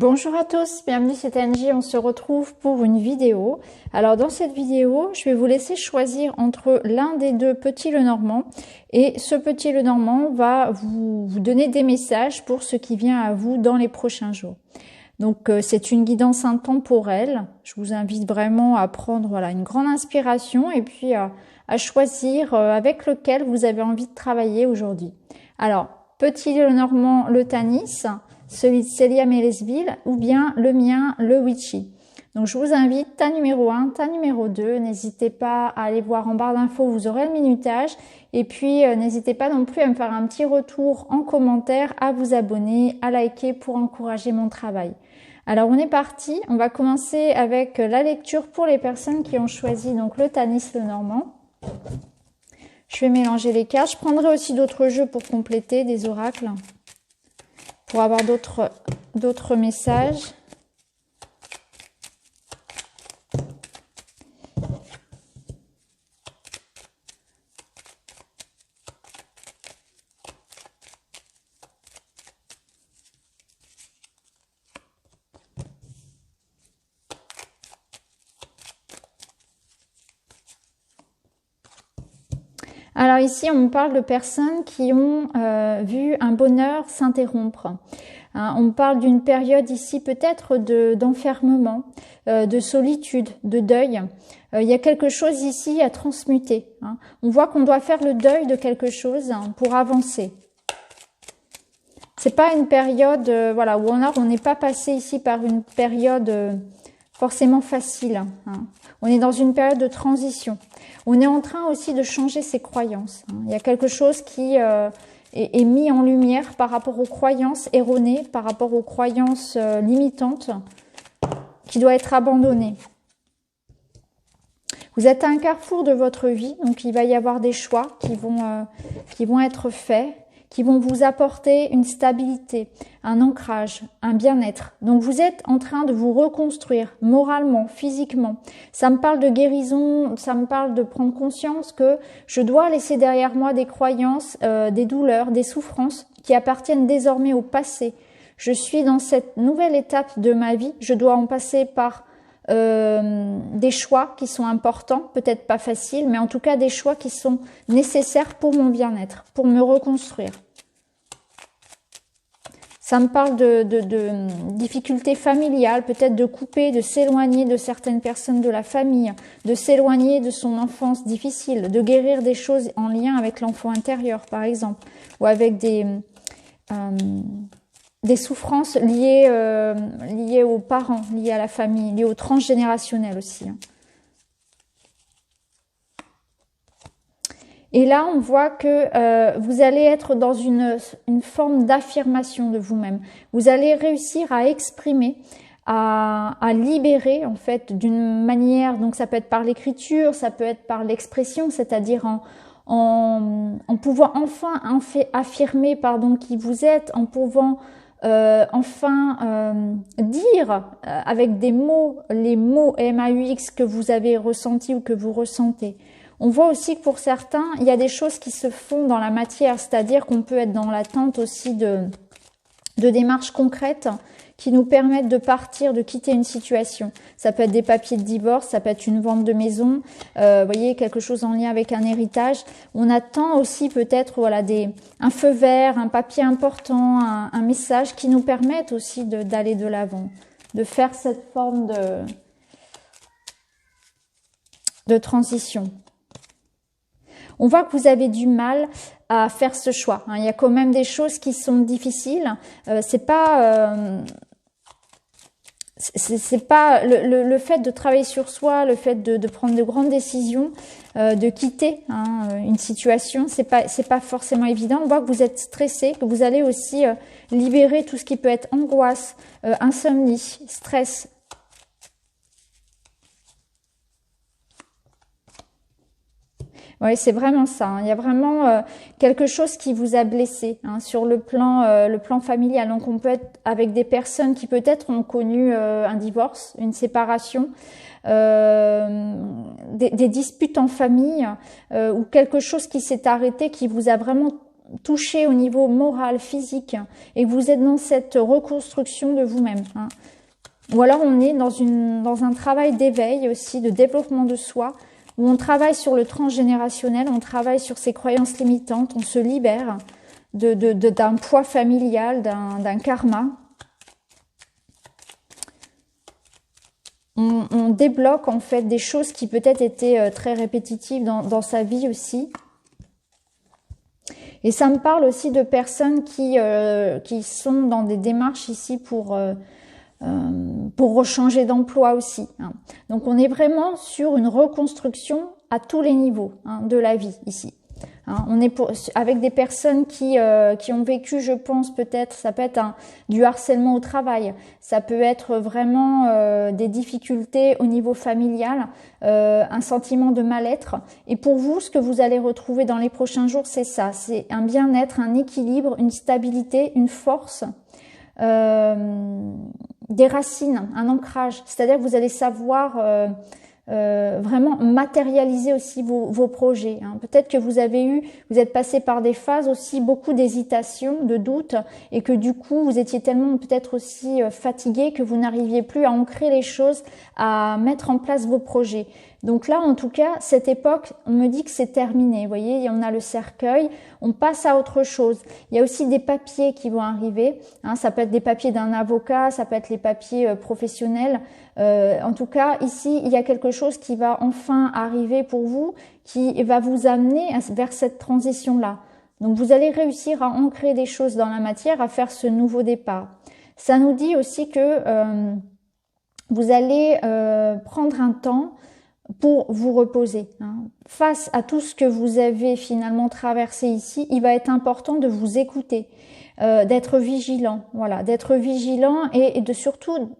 Bonjour à tous, bienvenue c'est Angie, on se retrouve pour une vidéo. Alors dans cette vidéo, je vais vous laisser choisir entre l'un des deux petits Lenormand et ce petit Lenormand va vous donner des messages pour ce qui vient à vous dans les prochains jours. Donc c'est une guidance intemporelle, je vous invite vraiment à prendre une grande inspiration et puis à choisir avec lequel vous avez envie de travailler aujourd'hui. Alors, petit Lenormand, le Tanis, celui de Célia Mélesville ou bien le mien, le Witchy. Donc je vous invite, tas numéro 1, tas numéro 2, n'hésitez pas à aller voir en barre d'infos, vous aurez le minutage. Et puis n'hésitez pas non plus à me faire un petit retour en commentaire, à vous abonner, à liker pour encourager mon travail. Alors on est parti, on va commencer avec la lecture pour les personnes qui ont choisi donc le Tanis Lenormand. Je vais mélanger les cartes, je prendrai aussi d'autres jeux pour compléter, des oracles, pour avoir d'autres messages. Alors ici, on parle de personnes qui ont vu un bonheur s'interrompre. On parle d'une période ici peut-être d'enfermement, de solitude, de deuil. Il y a quelque chose ici à transmuter. On voit qu'on doit faire le deuil de quelque chose pour avancer. C'est pas une période où on n'est pas passé ici par une période forcément facile. On est dans une période de transition. On est en train aussi de changer ses croyances. Il y a quelque chose qui est mis en lumière par rapport aux croyances erronées, par rapport aux croyances limitantes, qui doit être abandonné. Vous êtes à un carrefour de votre vie, donc il va y avoir des choix qui vont être faits, qui vont vous apporter une stabilité, un ancrage, un bien-être. Donc vous êtes en train de vous reconstruire moralement, physiquement. Ça me parle de guérison, ça me parle de prendre conscience que je dois laisser derrière moi des croyances, des douleurs, des souffrances qui appartiennent désormais au passé. Je suis dans cette nouvelle étape de ma vie, je dois en passer par des choix qui sont importants, peut-être pas faciles, mais en tout cas des choix qui sont nécessaires pour mon bien-être, pour me reconstruire. Ça me parle de difficultés familiales, peut-être de couper, de s'éloigner de certaines personnes de la famille, de s'éloigner de son enfance difficile, de guérir des choses en lien avec l'enfant intérieur, par exemple, ou avec des souffrances liées aux parents, liées à la famille, liées au transgénérationnel aussi. Et là, on voit que vous allez être dans une forme d'affirmation de vous-même. Vous allez réussir à exprimer, à libérer en fait d'une manière, donc ça peut être par l'écriture, ça peut être par l'expression, c'est-à-dire en pouvant enfin affirmer qui vous êtes, en pouvant dire avec des mots, les mots MAUX que vous avez ressentis ou que vous ressentez. On voit aussi que pour certains, il y a des choses qui se font dans la matière, c'est-à-dire qu'on peut être dans l'attente aussi de démarches concrètes qui nous permettent de partir, de quitter une situation. Ça peut être des papiers de divorce, ça peut être une vente de maison, vous voyez, quelque chose en lien avec un héritage. On attend aussi peut-être un feu vert, un papier important, un message qui nous permettent aussi d'aller de l'avant, de faire cette forme de transition. On voit que vous avez du mal à faire ce choix. Il y a quand même des choses qui sont difficiles. C'est pas le fait de travailler sur soi, le fait de prendre de grandes décisions, de quitter une situation, c'est pas forcément évident. On voit que vous êtes stressé, que vous allez aussi libérer tout ce qui peut être angoisse, insomnie, stress. Oui, c'est vraiment ça. Il y a vraiment quelque chose qui vous a blessé sur le plan familial. Donc, on peut être avec des personnes qui peut-être ont connu un divorce, une séparation, des disputes en famille ou quelque chose qui s'est arrêté, qui vous a vraiment touché au niveau moral, physique, et vous êtes dans cette reconstruction de vous-même. Hein. Ou alors on est dans un travail d'éveil aussi, de développement de soi, où on travaille sur le transgénérationnel, on travaille sur ses croyances limitantes, on se libère d'un poids familial, d'un karma. On débloque en fait des choses qui peut-être étaient très répétitives dans sa vie aussi. Et ça me parle aussi de personnes qui sont dans des démarches ici pour rechanger d'emploi aussi. Hein. Donc on est vraiment sur une reconstruction à tous les niveaux de la vie ici. Hein, on est avec des personnes qui ont vécu, je pense peut-être, ça peut être du harcèlement au travail, ça peut être vraiment des difficultés au niveau familial, un sentiment de mal-être. Et pour vous, ce que vous allez retrouver dans les prochains jours, c'est ça, c'est un bien-être, un équilibre, une stabilité, une force, des racines, un ancrage. C'est-à-dire que vous allez savoir vraiment matérialiser aussi vos projets. Hein. Peut-être que vous êtes passé par des phases aussi, beaucoup d'hésitation, de doute, et que du coup, vous étiez tellement peut-être aussi fatigué que vous n'arriviez plus à ancrer les choses, à mettre en place vos projets. Donc là, en tout cas, cette époque, on me dit que c'est terminé. Vous voyez, on a le cercueil, on passe à autre chose. Il y a aussi des papiers qui vont arriver. Hein, ça peut être des papiers d'un avocat, ça peut être les papiers professionnels. En tout cas, ici, il y a quelque chose qui va enfin arriver pour vous, qui va vous amener vers cette transition-là. Donc, vous allez réussir à ancrer des choses dans la matière, à faire ce nouveau départ. Ça nous dit aussi que vous allez prendre un temps pour vous reposer. Hein. Face à tout ce que vous avez finalement traversé ici, il va être important de vous écouter, d'être vigilant, voilà, d'être vigilant et de surtout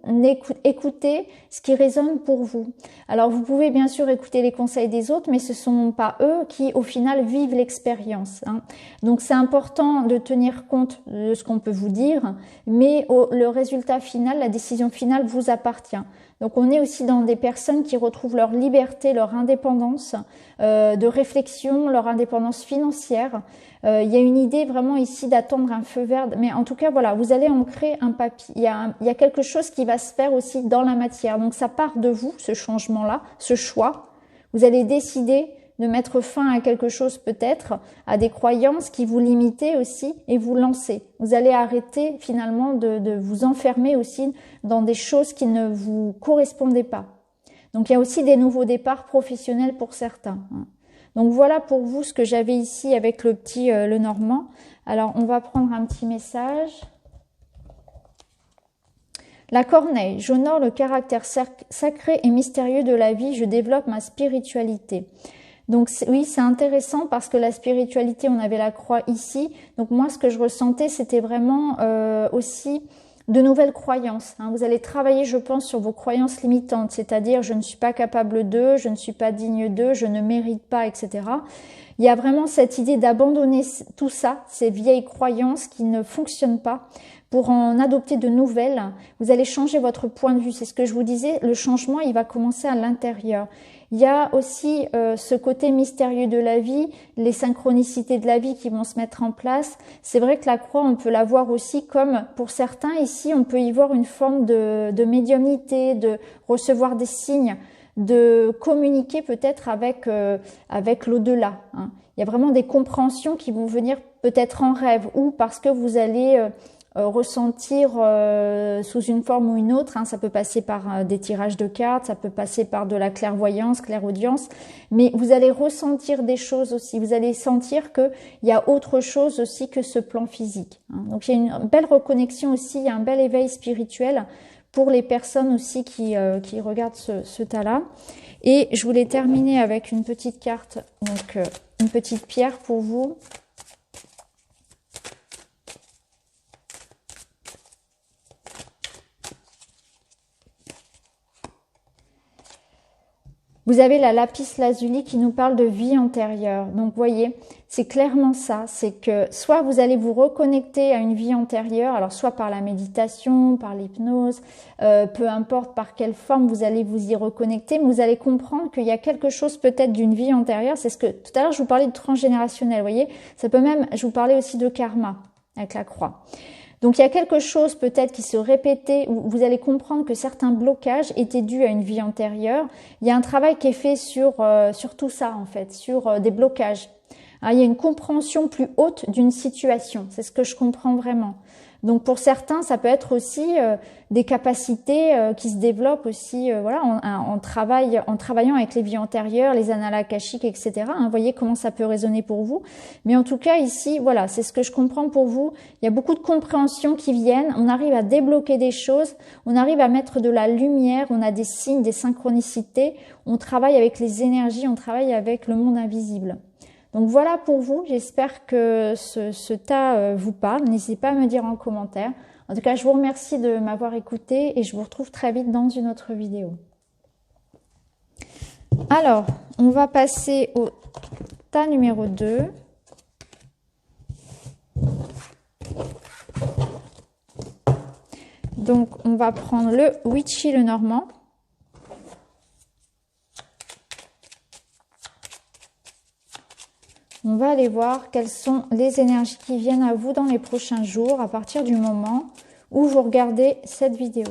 écouter ce qui résonne pour vous. Alors vous pouvez bien sûr écouter les conseils des autres, mais ce sont pas eux qui au final vivent l'expérience. Hein. Donc c'est important de tenir compte de ce qu'on peut vous dire, mais le résultat final, la décision finale vous appartient. Donc on est aussi dans des personnes qui retrouvent leur liberté, leur indépendance de réflexion, leur indépendance financière. Il y a une idée vraiment ici d'attendre un feu vert, mais en tout cas voilà, vous allez ancrer un papier. Il y a quelque chose qui va se faire aussi dans la matière. Donc ça part de vous, ce changement-là, ce choix. Vous allez décider de mettre fin à quelque chose peut-être, à des croyances qui vous limitaient aussi et vous lancer. Vous allez arrêter finalement de vous enfermer aussi dans des choses qui ne vous correspondaient pas. Donc il y a aussi des nouveaux départs professionnels pour certains. Donc voilà pour vous ce que j'avais ici avec le petit Lenormand. Alors on va prendre un petit message. La corneille, j'honore le caractère sacré et mystérieux de la vie, je développe ma spiritualité. Donc oui, c'est intéressant parce que la spiritualité, on avait la croix ici. Donc moi, ce que je ressentais, c'était vraiment aussi de nouvelles croyances. Hein. Vous allez travailler, je pense, sur vos croyances limitantes, c'est-à-dire je ne suis pas capable de, je ne suis pas digne de, je ne mérite pas, etc. Il y a vraiment cette idée d'abandonner tout ça, ces vieilles croyances qui ne fonctionnent pas, pour en adopter de nouvelles. Vous allez changer votre point de vue. C'est ce que je vous disais, le changement, il va commencer à l'intérieur. Il y a aussi ce côté mystérieux de la vie, les synchronicités de la vie qui vont se mettre en place. C'est vrai que la croix, on peut la voir aussi comme, pour certains ici, on peut y voir une forme de médiumnité, de recevoir des signes, de communiquer peut-être avec l'au-delà. Hein. Il y a vraiment des compréhensions qui vont venir peut-être en rêve ou parce que vous allez ressentir sous une forme ou une autre. Hein. Ça peut passer par des tirages de cartes, ça peut passer par de la clairvoyance, clairaudience, mais vous allez ressentir des choses aussi. Vous allez sentir qu'il y a autre chose aussi que ce plan physique. Hein. Donc il y a une belle reconnexion aussi, il y a un bel éveil spirituel pour les personnes aussi qui regardent ce tas-là. Et je voulais terminer avec une petite carte, donc une petite pierre pour vous. Vous avez la lapis lazuli qui nous parle de vie antérieure. Donc, voyez, c'est clairement ça. C'est que soit vous allez vous reconnecter à une vie antérieure, alors soit par la méditation, par l'hypnose, peu importe par quelle forme vous allez vous y reconnecter, mais vous allez comprendre qu'il y a quelque chose peut-être d'une vie antérieure. C'est ce que tout à l'heure je vous parlais de transgénérationnel, vous voyez. Ça peut même, je vous parlais aussi de karma avec la croix. Donc il y a quelque chose peut-être qui se répétait, où vous allez comprendre que certains blocages étaient dus à une vie antérieure. Il y a un travail qui est fait sur tout ça en fait, sur des blocages. Alors, il y a une compréhension plus haute d'une situation, c'est ce que je comprends vraiment. Donc pour certains, ça peut être aussi des capacités qui se développent aussi voilà, en travaillant avec les vies antérieures, les annales akashiques, etc. Vous voyez comment ça peut résonner pour vous. Mais en tout cas ici, voilà, c'est ce que je comprends pour vous. Il y a beaucoup de compréhension qui viennent. On arrive à débloquer des choses. On arrive à mettre de la lumière. On a des signes, des synchronicités. On travaille avec les énergies. On travaille avec le monde invisible. Donc voilà pour vous, j'espère que ce tas vous parle. N'hésitez pas à me dire en commentaire. En tout cas, je vous remercie de m'avoir écouté et je vous retrouve très vite dans une autre vidéo. Alors, on va passer au tas numéro 2. Donc, on va prendre le Witchy le Normand. On va aller voir quelles sont les énergies qui viennent à vous dans les prochains jours à partir du moment où vous regardez cette vidéo.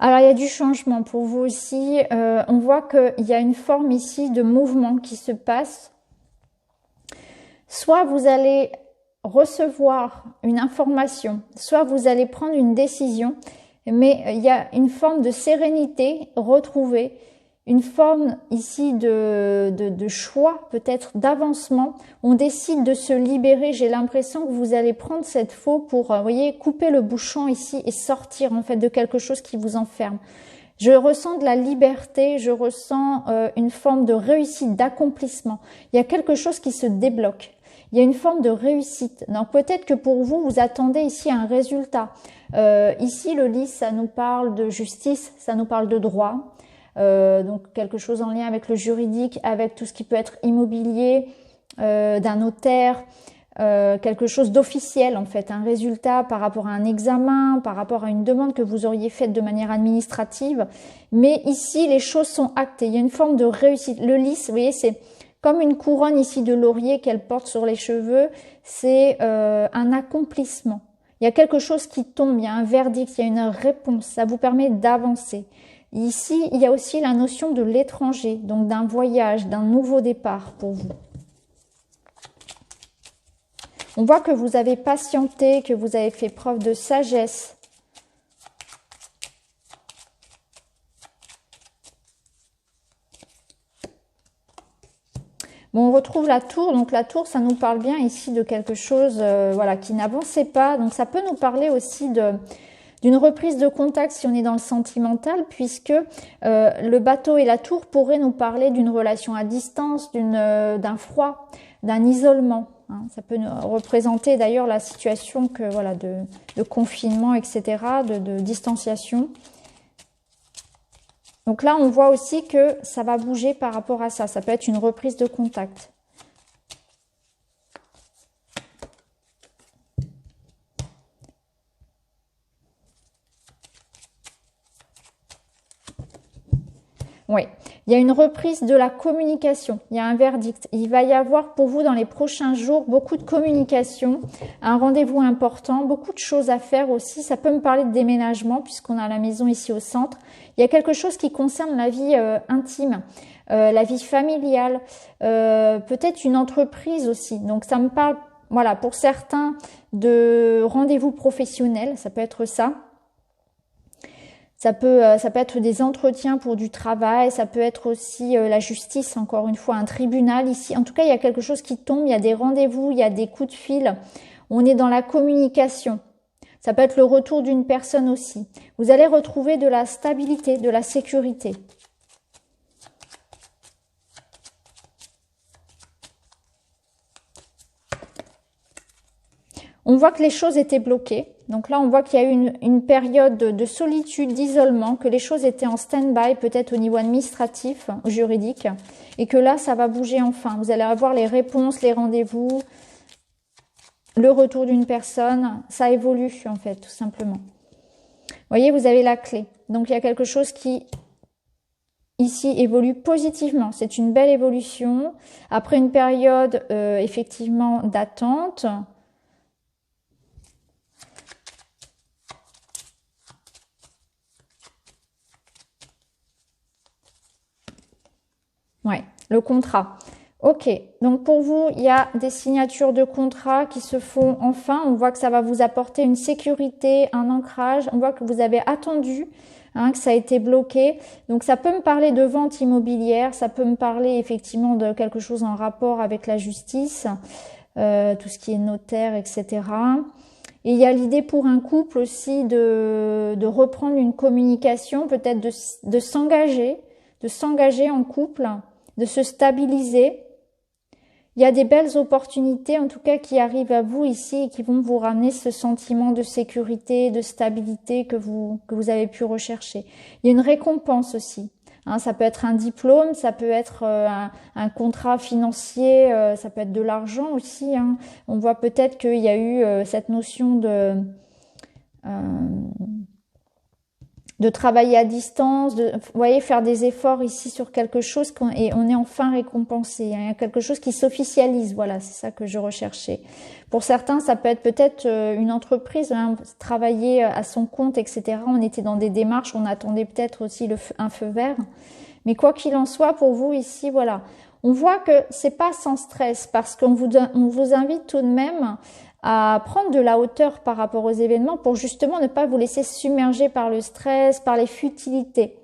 Alors, il y a du changement pour vous aussi. On voit qu'il y a une forme ici de mouvement qui se passe. Soit vous allez recevoir une information, soit vous allez prendre une décision, mais il y a une forme de sérénité retrouvée, une forme ici de choix, peut-être d'avancement. On décide de se libérer. J'ai l'impression que vous allez prendre cette faux pour, vous voyez, couper le bouchon ici et sortir en fait de quelque chose qui vous enferme. Je ressens de la liberté, je ressens une forme de réussite, d'accomplissement. Il y a quelque chose qui se débloque. Il y a une forme de réussite. Donc peut-être que pour vous, vous attendez ici un résultat. Ici, le lys, ça nous parle de justice, ça nous parle de droit. Donc quelque chose en lien avec le juridique, avec tout ce qui peut être immobilier, d'un notaire, quelque chose d'officiel en fait, un résultat par rapport à un examen, par rapport à une demande que vous auriez faite de manière administrative. Mais ici, les choses sont actées. Il y a une forme de réussite. Le lys, vous voyez, c'est comme une couronne ici de laurier qu'elle porte sur les cheveux. C'est un accomplissement. Il y a quelque chose qui tombe, il y a un verdict, il y a une réponse. Ça vous permet d'avancer. Ici, il y a aussi la notion de l'étranger, donc d'un voyage, d'un nouveau départ pour vous. On voit que vous avez patienté, que vous avez fait preuve de sagesse. Bon, on retrouve la tour. Donc la tour, ça nous parle bien ici de quelque chose voilà, qui n'avançait pas. Donc ça peut nous parler aussi d'une reprise de contact si on est dans le sentimental, puisque le bateau et la tour pourraient nous parler d'une relation à distance, d'un froid, d'un isolement. Hein. Ça peut nous représenter d'ailleurs la situation que voilà de confinement, etc., de distanciation. Donc là, on voit aussi que ça va bouger par rapport à ça. Ça peut être une reprise de contact. Oui, il y a une reprise de la communication, il y a un verdict. Il va y avoir pour vous dans les prochains jours beaucoup de communication, un rendez-vous important, beaucoup de choses à faire aussi. Ça peut me parler de déménagement puisqu'on a la maison ici au centre. Il y a quelque chose qui concerne la vie intime, la vie familiale, peut-être une entreprise aussi. Donc ça me parle, voilà, pour certains de rendez-vous professionnels, ça peut être ça. Ça peut être des entretiens pour du travail, ça peut être aussi la justice, encore une fois, un tribunal ici. En tout cas, il y a quelque chose qui tombe, il y a des rendez-vous, il y a des coups de fil. On est dans la communication. Ça peut être le retour d'une personne aussi. Vous allez retrouver de la stabilité, de la sécurité. On voit que les choses étaient bloquées. Donc là, on voit qu'il y a eu une période de solitude, d'isolement, que les choses étaient en stand-by, peut-être au niveau administratif, juridique, et que là, ça va bouger enfin. Vous allez avoir les réponses, les rendez-vous, le retour d'une personne. Ça évolue, en fait, tout simplement. Vous voyez, vous avez la clé. Donc, il y a quelque chose qui, ici, évolue positivement. C'est une belle évolution. Après une période, effectivement, d'attente. Ouais, le contrat. Ok, donc pour vous, il y a des signatures de contrat qui se font enfin. On voit que ça va vous apporter une sécurité, un ancrage. On voit que vous avez attendu, que ça a été bloqué. Donc ça peut me parler de vente immobilière, ça peut me parler effectivement de quelque chose en rapport avec la justice, tout ce qui est notaire, etc. Et il y a l'idée pour un couple aussi de reprendre une communication, peut-être de s'engager en couple, de se stabiliser. Il y a des belles opportunités, en tout cas, qui arrivent à vous ici et qui vont vous ramener ce sentiment de sécurité, de stabilité que vous avez pu rechercher. Il y a une récompense aussi. Ça peut être un diplôme, ça peut être un contrat financier, ça peut être de l'argent aussi. On voit peut-être qu'il y a eu cette notion de travailler à distance, vous voyez, faire des efforts ici sur quelque chose et on est enfin récompensé. Il y a quelque chose qui s'officialise, voilà, c'est ça que je recherchais. Pour certains, ça peut être peut-être une entreprise, travailler à son compte, etc. On était dans des démarches, on attendait peut-être aussi un feu vert. Mais quoi qu'il en soit, pour vous ici, voilà. On voit que c'est pas sans stress parce qu'on vous invite tout de même à prendre de la hauteur par rapport aux événements pour justement ne pas vous laisser submerger par le stress, par les futilités.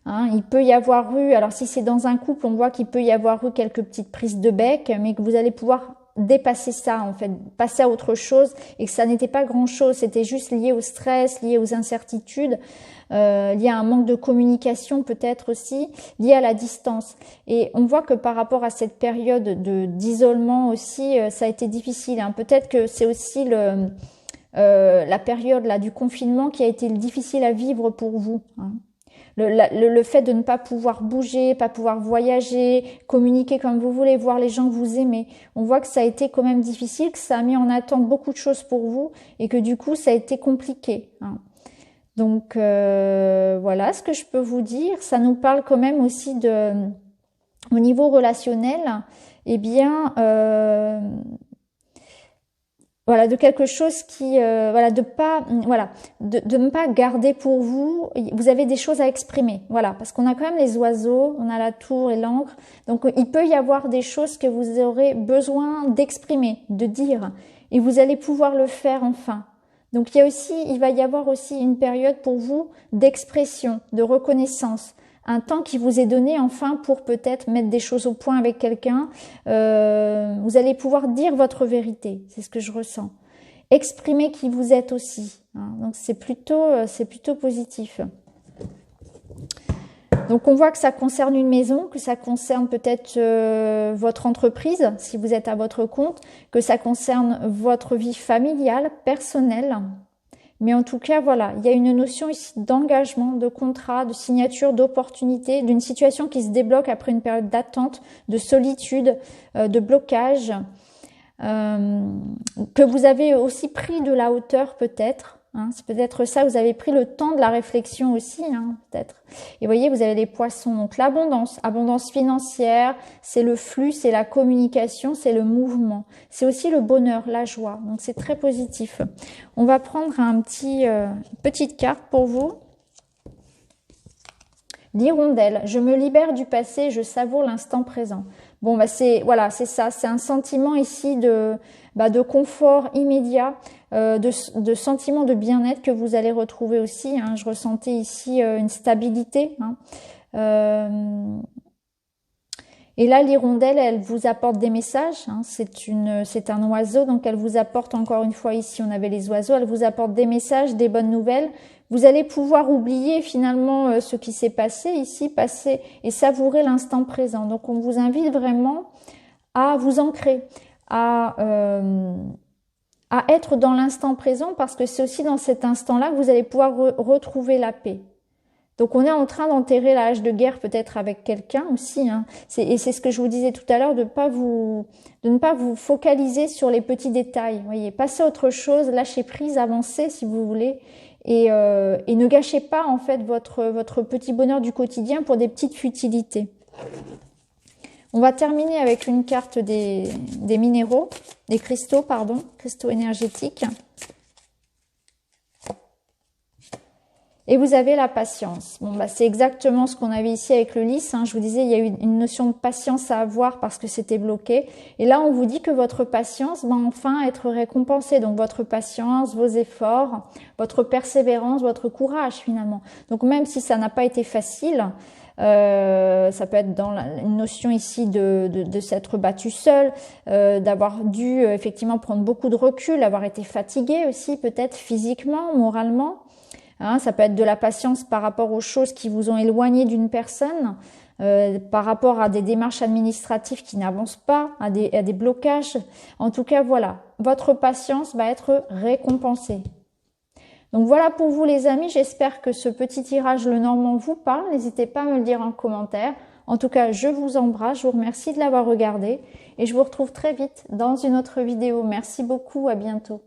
Il peut y avoir eu, alors si c'est dans un couple, on voit qu'il peut y avoir eu quelques petites prises de bec, mais que vous allez pouvoir dépasser ça en fait, passer à autre chose et que ça n'était pas grand-chose, c'était juste lié au stress, lié aux incertitudes, lié à un manque de communication peut-être aussi, lié à la distance. Et on voit que par rapport à cette période d'isolement aussi, ça a été difficile. Peut-être que c'est aussi la période là du confinement qui a été difficile à vivre pour vous. Le fait de ne pas pouvoir bouger, pas pouvoir voyager, communiquer comme vous voulez, voir les gens que vous aimez. On voit que ça a été quand même difficile, que ça a mis en attente beaucoup de choses pour vous et que du coup, ça a été compliqué. Donc, voilà ce que je peux vous dire. Ça nous parle quand même aussi au niveau relationnel, eh bien... voilà, de quelque chose qui, de ne pas garder pour vous. Vous avez des choses à exprimer, voilà, parce qu'on a quand même les oiseaux, on a la tour et l'encre, donc il peut y avoir des choses que vous aurez besoin d'exprimer, de dire, et vous allez pouvoir le faire enfin. Donc il va y avoir aussi une période pour vous d'expression, de reconnaissance. Un temps qui vous est donné enfin pour peut-être mettre des choses au point avec quelqu'un. Vous allez pouvoir dire votre vérité, c'est ce que je ressens. Exprimer qui vous êtes aussi. Donc c'est plutôt positif. Donc on voit que ça concerne une maison, que ça concerne peut-être votre entreprise, si vous êtes à votre compte, que ça concerne votre vie familiale, personnelle. Mais en tout cas, voilà, il y a une notion ici d'engagement, de contrat, de signature, d'opportunité, d'une situation qui se débloque après une période d'attente, de solitude, de blocage, que vous avez aussi pris de la hauteur peut-être. C'est peut-être ça, vous avez pris le temps de la réflexion aussi, peut-être. Et vous voyez, vous avez les poissons, donc abondance financière, c'est le flux, c'est la communication, c'est le mouvement. C'est aussi le bonheur, la joie, donc c'est très positif. On va prendre une petite carte pour vous. L'hirondelle, je me libère du passé, je savoure l'instant présent. Bon, bah c'est voilà, c'est ça, c'est un sentiment ici de confort immédiat, de sentiment de bien-être que vous allez retrouver aussi. Hein. Je ressentais ici une stabilité. Hein. Et là, l'hirondelle, elle vous apporte des messages. Hein. C'est un oiseau, donc elle vous apporte encore une fois ici, on avait les oiseaux, elle vous apporte des messages, des bonnes nouvelles. Vous allez pouvoir oublier finalement ce qui s'est passé ici, passer et savourer l'instant présent. Donc, on vous invite vraiment à vous ancrer, à être dans l'instant présent, parce que c'est aussi dans cet instant-là que vous allez pouvoir retrouver la paix. Donc on est en train d'enterrer la hache de guerre peut-être avec quelqu'un aussi. Hein. Et c'est ce que je vous disais tout à l'heure, de ne pas vous focaliser sur les petits détails. Vous voyez, passez à autre chose, lâchez prise, avancez si vous voulez. Et ne gâchez pas en fait votre petit bonheur du quotidien pour des petites futilités. On va terminer avec une carte des minéraux, des cristaux, pardon, cristaux énergétiques. Et vous avez la patience. Bon, bah, c'est exactement ce qu'on avait ici avec le lys. Hein. Je vous disais, il y a eu une notion de patience à avoir parce que c'était bloqué. Et là, on vous dit que votre patience va enfin être récompensée. Donc, votre patience, vos efforts, votre persévérance, votre courage finalement. Donc, même si ça n'a pas été facile, ça peut être dans une notion ici de s'être battu seul, d'avoir dû effectivement prendre beaucoup de recul, avoir été fatigué aussi peut-être physiquement, moralement. Hein, ça peut être de la patience par rapport aux choses qui vous ont éloigné d'une personne, par rapport à des démarches administratives qui n'avancent pas, à des blocages. En tout cas, voilà, votre patience va être récompensée. Donc voilà pour vous les amis, j'espère que ce petit tirage Lenormand vous parle. N'hésitez pas à me le dire en commentaire. En tout cas, je vous embrasse, je vous remercie de l'avoir regardé et je vous retrouve très vite dans une autre vidéo. Merci beaucoup, à bientôt.